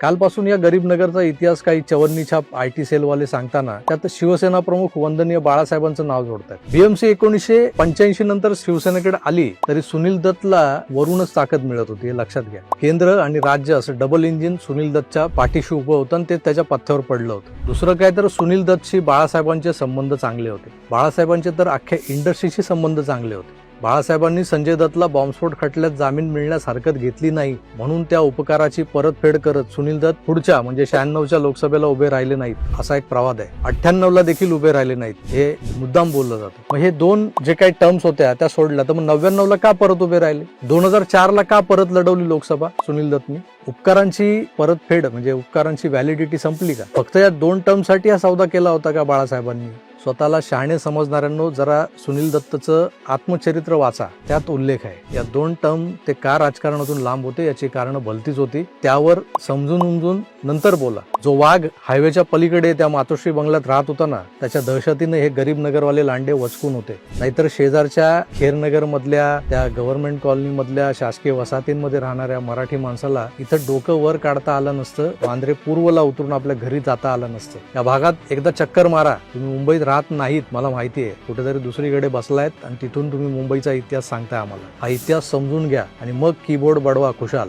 कालपासून या गरीब नगरचा इतिहास काही चवन्नी छाप आयटी सेलवाले सांगताना त्यात शिवसेना प्रमुख वंदनीय बाळासाहेबांचं नाव जोडतात। बीएमसी 1985 नंतर शिवसेनेकडे आली तरी सुनील दत्तला वरूनच ताकद मिळत होती, हे लक्षात घ्या। केंद्र आणि राज्य असं डबल इंजिन सुनील दत्तच्या पाठीशी उभं होतं आणि ते त्याच्या पथ्यावर पडलं होतं। दुसरं काय तर सुनील दत्तशी बाळासाहेबांचे संबंध चांगले होते। बाळासाहेबांचे तर अख्ख्या इंडस्ट्रीशी संबंध चांगले होते। बाळासाहेबांनी संजय दत्तला बॉम्बस्फोट खटल्यात जामीन मिळण्यास हरकत घेतली नाही म्हणून त्या उपकाराची परतफेड करत सुनील दत्त पुढच्या म्हणजे 96च्या लोकसभेला उभे राहिले नाहीत, असा एक प्रवाद आहे। 98ला देखील उभे राहिले नाहीत, हे मुद्दाम बोललं जातं। मग हे दोन जे काही टर्म्स होत्या त्या सोडल्या तर मग 99ला का परत उभे राहिले? 2004ला का परत लढवली लोकसभा सुनील दत्तनी? उपकारांची परतफेड म्हणजे उपकारांची व्हॅलिडिटी संपली का? फक्त या दोन टर्मसाठी हा सौदा केला होता का बाळासाहेबांनी? स्वतःला शहाणे समजणाऱ्यांनो जरा सुनील दत्तचं आत्मचरित्र वाचा, त्यात उल्लेख आहे। या दोन टर्म ते का राजकारणातून लांब होते याची कारणं भलतीच होती, त्यावर समजून उमजून नंतर बोला। जो वाघ हायवेच्या पलीकडे त्या मातोश्री बंगल्यात राहत होता ना, त्याच्या दहशतीने हे गरीब नगरवाले लांडे वचकून होते। नाहीतर शेजारच्या खेरनगर मधल्या त्या गव्हर्नमेंट कॉलनी मधल्या शासकीय वसाहतींमध्ये राहणाऱ्या मराठी माणसाला इथं डोकं वर काढता आलं नसतं, वांद्रे पूर्वला उतरून आपल्या घरी जाता आलं नसतं। या भागात एकदा चक्कर मारा, तुम्ही मुंबईत राहत नाहीत मला माहिती आहे, कुठेतरी दुसरीकडे बसलायत आणि तिथून तुम्ही मुंबईचा इतिहास सांगताय आम्हाला। हा इतिहास समजून घ्या आणि मग कीबोर्ड बडवा खुशाल।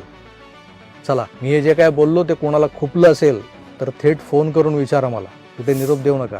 चला, मी हे जे काय बोललो ते कोणाला खुपलं असेल तर थेट फोन करून विचारा मला, कुठे निरोप देऊ नका।